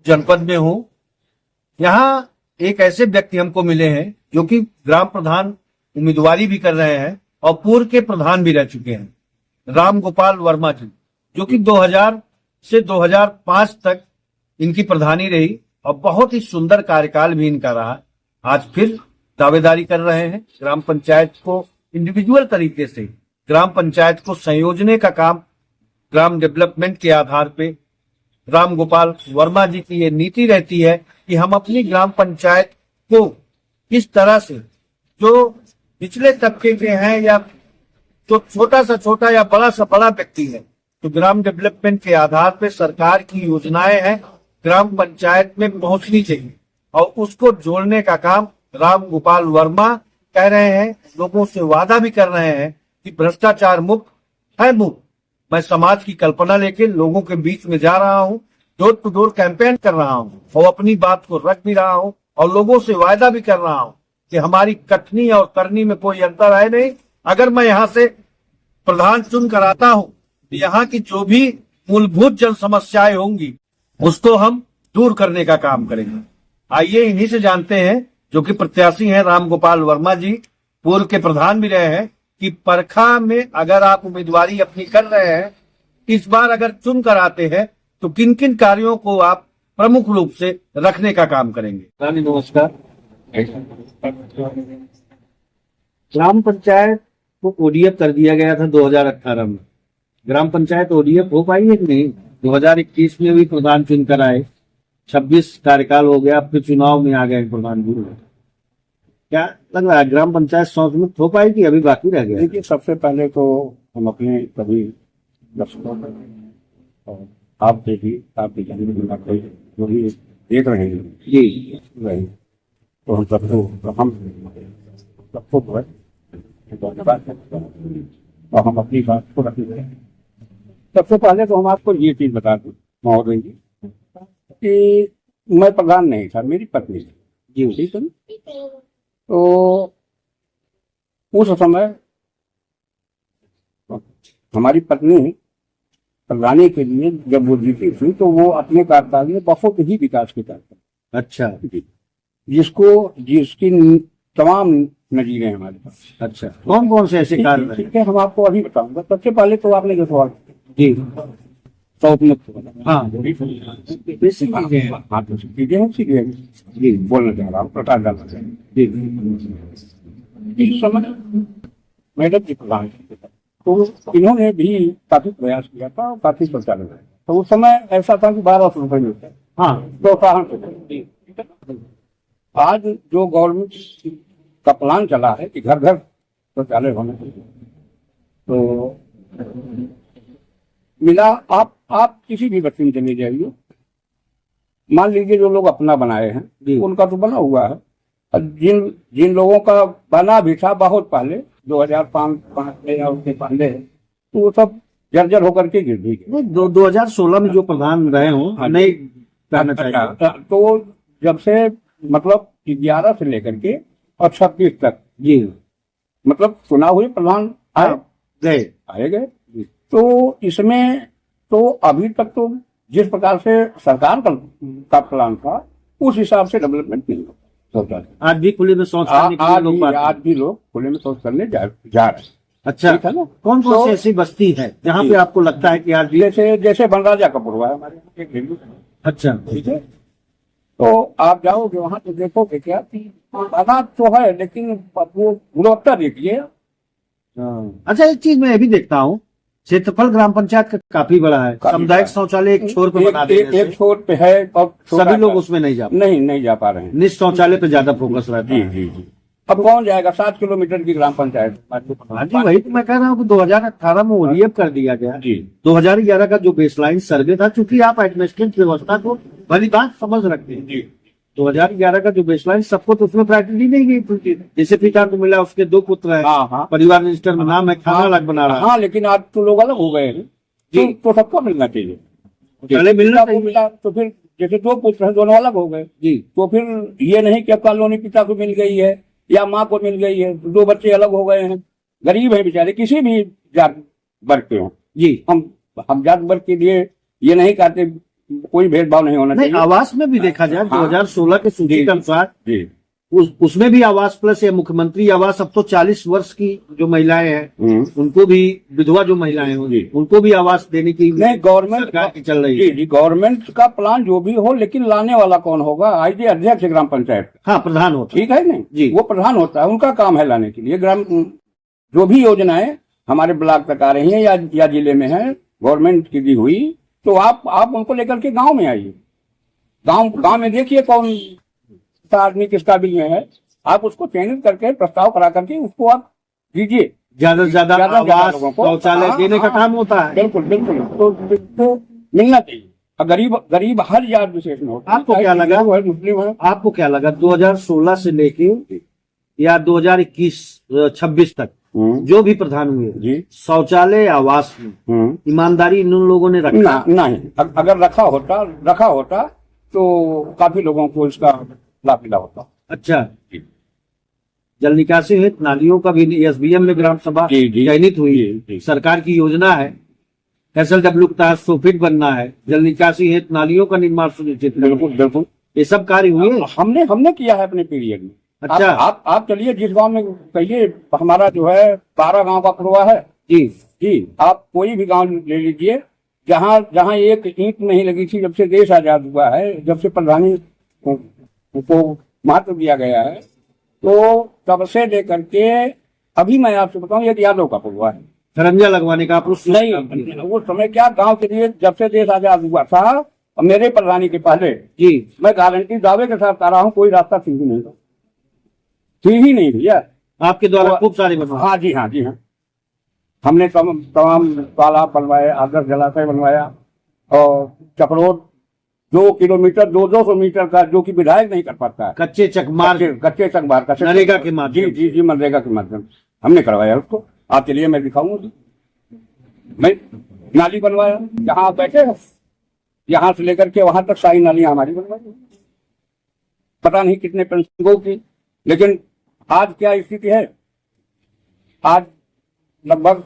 जनपद में हूँ। यहाँ एक ऐसे व्यक्ति हमको मिले हैं जो कि ग्राम प्रधान उम्मीदवारी भी कर रहे हैं और पूर्व के प्रधान भी रह चुके हैं, राम गोपाल वर्मा जी, जो कि 2000 से 2005 तक इनकी प्रधानी रही और बहुत ही सुंदर कार्यकाल भी इनका रहा। आज फिर दावेदारी कर रहे हैं। ग्राम पंचायत को इंडिविजुअल तरीके से ग्राम पंचायत को संयोजने का काम ग्राम डेवलपमेंट के आधार पे राम गोपाल वर्मा जी की ये नीति रहती है कि हम अपनी ग्राम पंचायत को किस तरह से जो पिछले तबके के हैं या जो छोटा सा छोटा या बड़ा सा बड़ा व्यक्ति है, तो ग्राम डेवलपमेंट के आधार पे सरकार की योजनाएं हैं ग्राम पंचायत में पहुंचनी चाहिए और उसको जोड़ने का काम राम गोपाल वर्मा कह रहे हैं। लोगों से वादा भी कर रहे हैं कि भ्रष्टाचार मुक्त है मुक्त। मैं समाज की कल्पना लेके लोगों के बीच में जा रहा हूँ, डोर टू डोर कैंपेन कर रहा हूँ और अपनी बात को रख भी रहा हूँ और लोगों से वायदा भी कर रहा हूँ कि हमारी कथनी और करनी में कोई अंतर है नहीं। अगर मैं यहाँ से प्रधान चुन कर आता हूँ तो यहाँ की जो भी मूलभूत जन समस्याएं होंगी उसको हम दूर करने का काम करेंगे। आइए इन्हीं से जानते हैं जो कि प्रत्याशी हैं राम गोपाल वर्मा जी, पूर्व के प्रधान भी रहे हैं, कि परखा में अगर आप उम्मीदवारी अपनी कर रहे हैं, इस बार अगर चुन कर आते हैं तो किन किन कार्यों को आप प्रमुख रूप से रखने का काम करेंगे। रानी नमस्कार। ग्राम पंचायत को ओडीएफ कर दिया गया था 2018 में। ग्राम पंचायत ओडीएफ हो पाई है कि नहीं? 2021 में भी प्रधान चुनकर आए, 26 कार्यकाल हो गया, अब फिर चुनाव में आ गए प्रधान जी। क्या लग रहा है ग्राम पंचायत संस्कृत हो पाएगी, अभी बाकी रह गया? देखिए, सबसे पहले तो हम अपने सभी दर्शकों और आप भी जो भी देख रहे हैं जी रहे, तो हम सबको धन्यवाद और हम अपनी बात को रखेंगे। सबसे पहले तो हम आपको ये चीज बता दूं महोदय जी कि मैं प्रधान नहीं था, मेरी पत्नी थी जी, ठीक है। तो उस समय हमारी पत्नी प्रधानी के लिए जब वो जीती थी तो वो अपने कार्यकाल में बहुत ही विकास के कार्यक्रम, अच्छा जी, जिसकी तमाम नजीरें हमारे पास। अच्छा, कौन कौन से ऐसे कार्य? ठीक है, हम आपको अभी बताऊंगा। सबसे पहले तो आपने जो सवाल जी हाँ बेसिक चीजें हैं, सीधे जी बोलना चाह रहा हूँ, प्रकाश डालना चाह रहा हूँ। इस समय मैडम जी प्रधान तो इन्होंने भी काफी प्रयास किया था और काफी प्रचार किया। तो उस समय ऐसा था कि 1200 रुपए मिलते हैं, हाँ, प्रोत्साहन। आज जो गवर्नमेंट का प्लान चला है कि घर घर शौचालय होने चाहिए, तो मिला आप किसी भी बच्चे में चले जाइए, मान लीजिए जो लोग अपना बनाए हैं उनका तो बना हुआ है, जिन लोगों का बना भी था बहुत पहले 2005 में या उसके पहले, तो वो सब जर्जर होकर के गिर भी गए। 2016 में जो प्रधान रहे हो नहीं कहना चाहिए। तो जब से मतलब 11 से लेकर के और 26 तक जी, मतलब चुनाव हुए, प्रधान आए गए। तो इसमें तो अभी तक तो जिस प्रकार से सरकार का प्लान था उस हिसाब से डेवलपमेंट नहीं होता। आज भी खुले में शौच करने आज भी लोग खुले में शौच करने जा रहे हैं। अच्छा, कौन कौन सी ऐसी बस्ती है जहाँ पे आपको लगता है कि आज भी? जैसे बनराजा कपूर हुआ है हमारे एक हिंदू। अच्छा, ठीक है। तो आप जाओगे वहां तो देखोगे क्या बना तो है, लेकिन वो गुणवत्ता देखिए। अच्छा, एक चीज मैं ये भी देखता हूँ, क्षेत्रफल ग्राम पंचायत का काफी बड़ा है। सामुदायिक शौचालय एक छोर पे बना देंगे, एक छोर पे है और सभी लोग उसमें नहीं जा पा रहे हैं। निश्चित शौचालय पे ज्यादा फोकस रहता है। जी। अब कौन जाएगा? 7 किलोमीटर की ग्राम पंचायत। हाँ जी, वही तो मैं कह रहा हूँ कि 2018 में ओडीएफ कर दिया गया जी। 2011 का जो बेसलाइन सर्वे था, चूंकि आप एडमिनिस्ट्रेटिव व्यवस्था को भली बात समझ रखते हैं जी, 2011 का जो बेसलाइन सबको तो उसमें प्रायोरिटी नहीं गई। जैसे पिता को मिला, उसके 2 पुत्र है, परिवार रजिस्टर में नाम है, खाना अलग बना रहा है। हाँ, लेकिन आज तो लोग अलग हो गए हैं जी, तो सबको मिलना चाहिए। पहले मिला तो फिर जैसे 2 पुत्र हैं, दोनों अलग हो गए जी, तो फिर ये नहीं कि अब कॉलोनी पिता को मिल गई है या माँ को मिल गई है, 2 बच्चे अलग हो गए हैं, गरीब है बेचारे, किसी भी जात वर्ग के हो जी। हम जात वर्ग के लिए ये नहीं कहते कोई भेदभाव नहीं होना नहीं, चाहिए। आवास में भी देखा जाए हाँ। 2016 की सूची जी, के अनुसार जी उसमें भी आवास प्लस या मुख्यमंत्री आवास, अब तो 40 वर्ष की जो महिलाएं हैं हम्म। उनको भी, विधवा जो महिलाएं होंगी जी। उनको भी आवास देने की नहीं, गवर्नमेंट सरकार की चल रही जी है। जी, गवर्नमेंट का प्लान जो भी हो, लेकिन लाने वाला कौन होगा? आईडी अध्यक्ष ग्राम पंचायत, हाँ, प्रधान होता है। ठीक है नहीं जी। वो प्रधान होता है, उनका काम है लाने के लिए। ग्राम जो भी योजनाएं हमारे ब्लॉक तक आ रही हैं या जिले में है गवर्नमेंट की दी हुई, तो आप उनको लेकर के गांव में आइए। गांव में देखिए कौन सा आदमी किस काबिल में है, आप उसको चयनित करके प्रस्ताव करा करके उसको आप दीजिए। ज्यादा से ज्यादा आवास, लोगों को शौचालय देने का काम होता है। बिल्कुल बिल्कुल, तो मिलना चाहिए। और गरीब हर जात विशेष में होता है। आपको क्या लगा? हिंदू है, मुस्लिम है। आपको क्या लगा 2016 से लेके या 2021-26 तक जो भी प्रधान हुए जी शौचालय आवास में ईमानदारी इन लोगों ने रखा? नहीं, अगर रखा होता तो काफी लोगों को इसका लाभ मिला होता। अच्छा, जी। जल निकासी हेतु नालियों का भी एसबीएम में ग्राम सभा जी, जी। चयनित हुई। जी, जी। सरकार की योजना है, SLW के तहत 100 फीट बनना है, जल निकासी हेतु नालियों का निर्माण सुनिश्चित करना। बिल्कुल बिल्कुल, ये सब कार्य हुए। हमने किया है अपने पीरियड में। अच्छा। आप चलिए जिस गांव में कहिए, हमारा जो है 12 गांव का पुरवा है जी जी, आप कोई भी गांव ले लीजिए, जहां एक ईंट नहीं लगी थी जब से देश आजाद हुआ है, जब से प्रधानी को महत्व दिया गया है, तो तब से लेकर के अभी मैं आपसे बताऊं, एक यादव का पुरवा है। खरंजा लगवाने का आप नहीं, वो समय क्या गांव के लिए जब से देश आजाद हुआ था, और मेरे प्रधानी के पहले जी, मैं गारंटी दावे के साथ कह रहा हूँ, कोई रास्ता ठीक ही नहीं था, ठीक ही नहीं भैया। आपके द्वारा खूब सारे बनवाए। हाँ जी, हाँ जी, हाँ। हमने तमाम तालाब बनवाए, आदर्श जलाशय बनवाया, और चपड़ोद 2 किलोमीटर 200 मीटर का, जो कि विधायक नहीं कर पाता है। कच्चे चकमार कच्चे चकबार का नरेगा के माध्यम जी जी, मनरेगा के माध्यम से हमने करवाया उसको। आप चलिए मैं दिखाऊंगा। मैं नाली बनवाया, जहाँ आप बैठे हैं यहाँ से लेकर के वहां तक सारी नालियां हमारी बनवाई, पता नहीं कितने पेंशनों की। लेकिन आज क्या स्थिति है, आज लगभग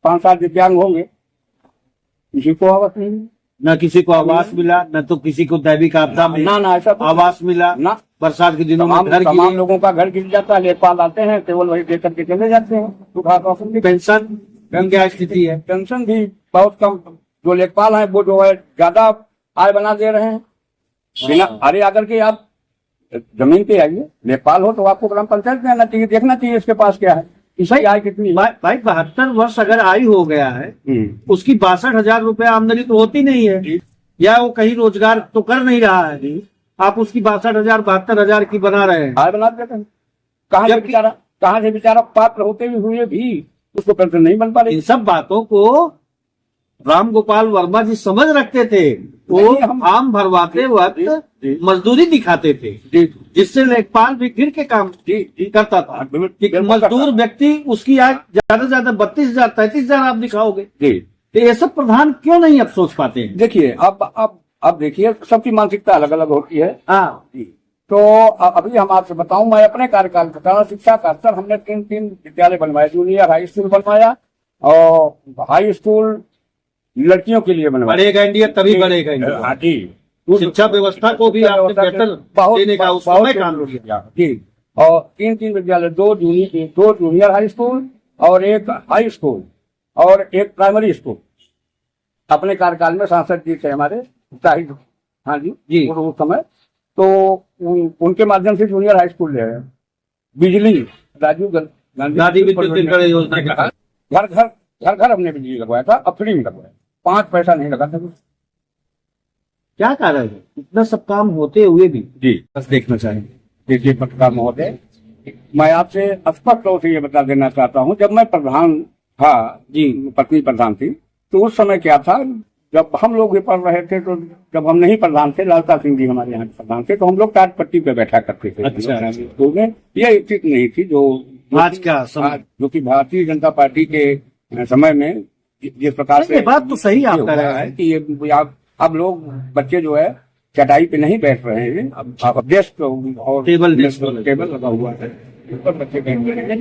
5-7 दिव्यांग होंगे, किसी को आवास नहीं, न किसी को आवास मिला, न तो किसी को दैविक आपदा में ना ऐसा आवास मिला, ना। बरसात के दिनों में घर तमाम गिरे। लोगों का घर गिर जाता है, लेखपाल आते हैं, केवल वही दे करके चले जाते हैं। पेंशन क्या स्थिति है? पेंशन भी बहुत कम, जो लेखपाल हैं वो जो है ज्यादा आय बना दे रहे हैं बिना। अरे अगर के आप जमीन पे आइए, लेखपाल हो तो आपको ग्राम पंचायत में आना चाहिए, देखना चाहिए इसके पास क्या है, इसकी आय कितनी है। भाई 72 वर्ष अगर आयु हो गया है, उसकी 62,000 रुपए आमदनी तो होती नहीं है, या वो कहीं रोजगार तो कर नहीं रहा है, आप उसकी 62,000 72,000 की बना रहे हैं। आय बना देते हैं। कहाँ से बेचारा पात्र होते हुए भी उसको पेंशन नहीं बन पा रही। इन सब बातों को राम गोपाल वर्मा जी समझ रखते थे। वो हम आम भरवाते वक्त मजदूरी दिखाते थे, जिससे लेखपाल भी गिर के काम करता था। कि मजदूर व्यक्ति उसकी आय ज्यादा से ज्यादा 32,000 33,000 आप दिखाओगे, तो ये सब प्रधान क्यों नहीं अब सोच पाते हैं? देखिए अब देखिए, सबकी मानसिकता अलग अलग होती है। हाँ, तो अभी हम आपसे बताऊं, मैं अपने कार्यकाल बताऊं, शिक्षा का स्तर हमने 3 विद्यालय बनवाए, जूनियर हाई स्कूल बनवाया, और हाई स्कूल लड़कियों के लिए बनवाया। बढ़ेगा इंडिया तभी बढ़ेगा इंडिया। हाँ जी, शिक्षा व्यवस्था को भी आपने बेहतर देने का उस समय काम किया जी। और 3 विद्यालय, 2 जूनियर हाई स्कूल और 1 हाई स्कूल और 1 प्राइमरी स्कूल अपने कार्यकाल में सांसद जी थे हमारे शाहिद, हाँ जी उस समय, तो उनके माध्यम से जूनियर हाई स्कूल ले आए। बिजली राजीव गांधी विद्युत योजना के तहत घर हमने बिजली लगवाया था, अब फ्री में लगवाया, 5 पैसा नहीं लगा था। क्या कारण है इतना सब काम होते हुए भी? जी, बस देखना चाहिए। देखिए पत्रकार महोदय, मैं आपसे स्पष्ट तौर से ये बता देना चाहता हूँ, जब मैं प्रधान था जी, पत्नी प्रधान थी, तो उस समय क्या था, जब हम लोग ये पढ़ रहे थे, तो जब हम नहीं प्रधान थे, लालता सिंह जी हमारे यहाँ प्रधान थे, तो हम लोग टाट पट्टी पे बैठा करते थे। अच्छा। स्कूल में ये स्थिति नहीं थी जो आज का समय, जो कि भारतीय जनता पार्टी के समय में जिस प्रकार से। ये बात तो सही आप कह रहे हैं कि ये अब लोग बच्चे जो है चटाई पे नहीं बैठ रहे हैं, अब डेस्क और टेबल लगा हुआ है, ऊपर बच्चे बैठ रहे हैं।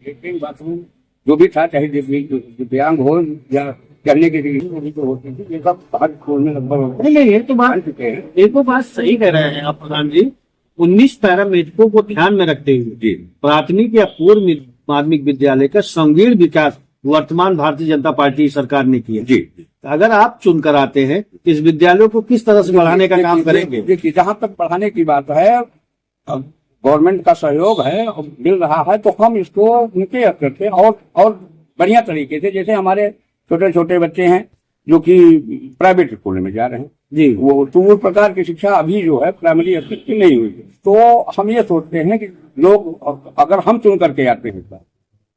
लेकिन बाथरूम जो भी था, चाहे दिव्यांग हो या करने की डिग्री तो होती थी, ये सब हर स्कूल में लगभग नहीं नहीं, ये तो बात बन चुके हैं। ये तो बात सही कह रहे हैं आप प्रधान जी। 19 पैरामीटरों को ध्यान में रखते हुए जी प्राथमिक या पूर्व माध्यमिक विद्यालय का संगीण विकास वर्तमान भारतीय जनता पार्टी सरकार ने किया। जी जी। अगर आप चुन कर आते हैं इस विद्यालयों को किस तरह से बढ़ाने का काम करेंगे? देखिए, जहां तक बढ़ाने की बात है, गवर्नमेंट का सहयोग है और मिल रहा है, तो हम इसको उनके स्तर पे और बढ़िया तरीके से, जैसे हमारे छोटे छोटे बच्चे हैं जो कि प्राइवेट स्कूल में जा रहे हैं जी, वो तो वो प्रकार की शिक्षा अभी जो है प्राइमरी स्तर की नहीं हुई है। तो हम ये सोचते हैं कि लोग अगर हम चुन करके आते हैं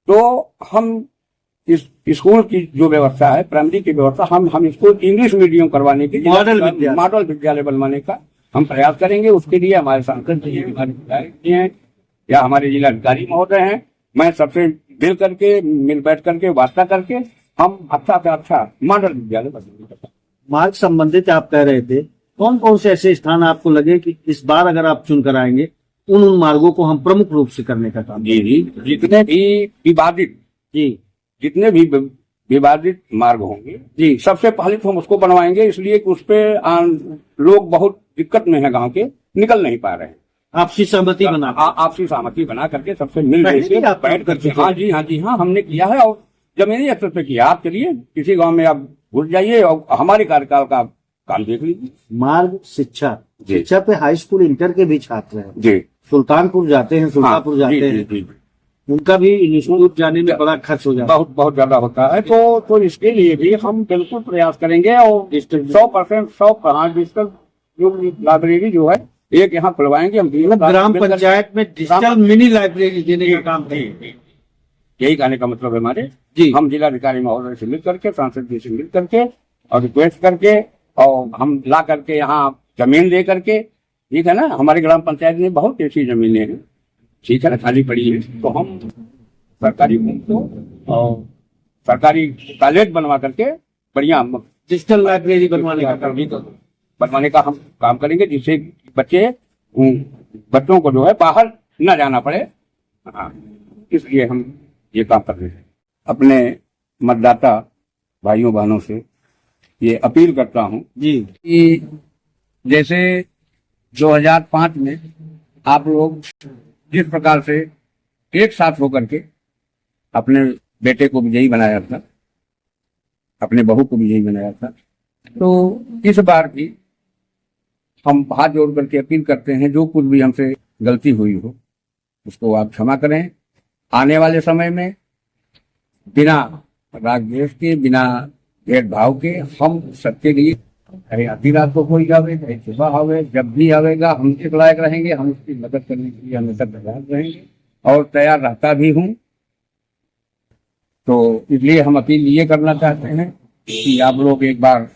तो हम इस स्कूल की जो व्यवस्था है, प्राइमरी की व्यवस्था, हम इसको इंग्लिश मीडियम करवाने की, मॉडल विद्यालय बनवाने का हम प्रयास करेंगे। उसके लिए हमारे सांसद जी, हमारे विधायक जी हैं या हमारे जिलाधिकारी महोदय हैं, मैं सबसे मिल बैठ करके वार्ता करके हम अच्छा से अच्छा मॉडल विद्यालय बनाएंगे। मार्ग संबंधित आप कह रहे थे, कौन कौन से ऐसे स्थान आपको लगे कि इस बार अगर आप चुन कर आएंगे उन मार्गों को हम प्रमुख रूप से करने का काम? जी जी, जितने भी विवादित मार्ग होंगे जी, सबसे पहले तो हम उसको बनवाएंगे, इसलिए कि उस पे लोग बहुत दिक्कत में है, गांव के निकल नहीं पा रहे हैं। आपसी सहमति बना आपसी सहमति बना करके सबसे मिल पहले भी आप बैठ करके, करते थे? हाँ जी हाँ, हमने किया है और जमीनी स्तर पे किया। आप चलिए किसी गांव में आप घुस जाइए और हमारे कार्यकाल का काम देख लीजिए। मार्ग शिक्षा जी। पे हाई स्कूल इंटर के भी छात्र हैं, जी, सुल्तानपुर जाते हैं, सुल्तानपुर हाँ, जाते जी, हैं, जी, जी। उनका भी इंस्टीट्यूट जाने में बड़ा खर्च हो जाता है। बहुत ज्यादा होता है, तो इसके लिए भी हम बिल्कुल प्रयास करेंगे और 100% डिजिटल जो लाइब्रेरी जो है एक यहाँ खुलवाएंगे हम। मतलब ग्राम पंचायत में डिजिटल मिनी लाइब्रेरी देने का काम करेंगे। यही कहने का मतलब है हमारे जी। हम जिलाधिकारी महोदय से मिल करके, सांसद जी से मिल करके और रिक्वेस्ट करके और हम ला करके यहाँ जमीन दे करके, ठीक है ना, हमारे ग्राम पंचायत में बहुत ऐसी जमीनें हैं, ठीक है ना, खाली पड़ी है, तो हम सरकारी भूमि को और सरकारी कॉलेज बनवा करके बढ़िया डिजिटल लाइब्रेरी बनवाने का हम काम करेंगे, जिससे बच्चों को जो है बाहर न जाना पड़े। हाँ, इसलिए हम ये काम कर रहे हैं। अपने मतदाता भाइयों बहनों से ये अपील करता हूँ जी कि जैसे 2005 में आप लोग जिस प्रकार से एक साथ होकर के अपने बेटे को विजयी बनाया था, अपने बहू को विजयी बनाया था, तो इस बार भी हम हाथ जोड़ करके अपील करते हैं, जो कुछ भी हमसे गलती हुई हो उसको आप क्षमा करें। आने वाले समय में बिना राग द्वेष के, बिना भेदभाव के हम सबके लिए, चाहे आधी रात को कोई आवे, चाहे सुबह आवे, जब भी आवेगा हम इस लायक रहेंगे, हम उसकी मदद करने के लिए हमेशा तैयार रहेंगे और तैयार रहता भी हूँ। तो इसलिए हम अपील ये करना चाहते हैं कि आप लोग एक बार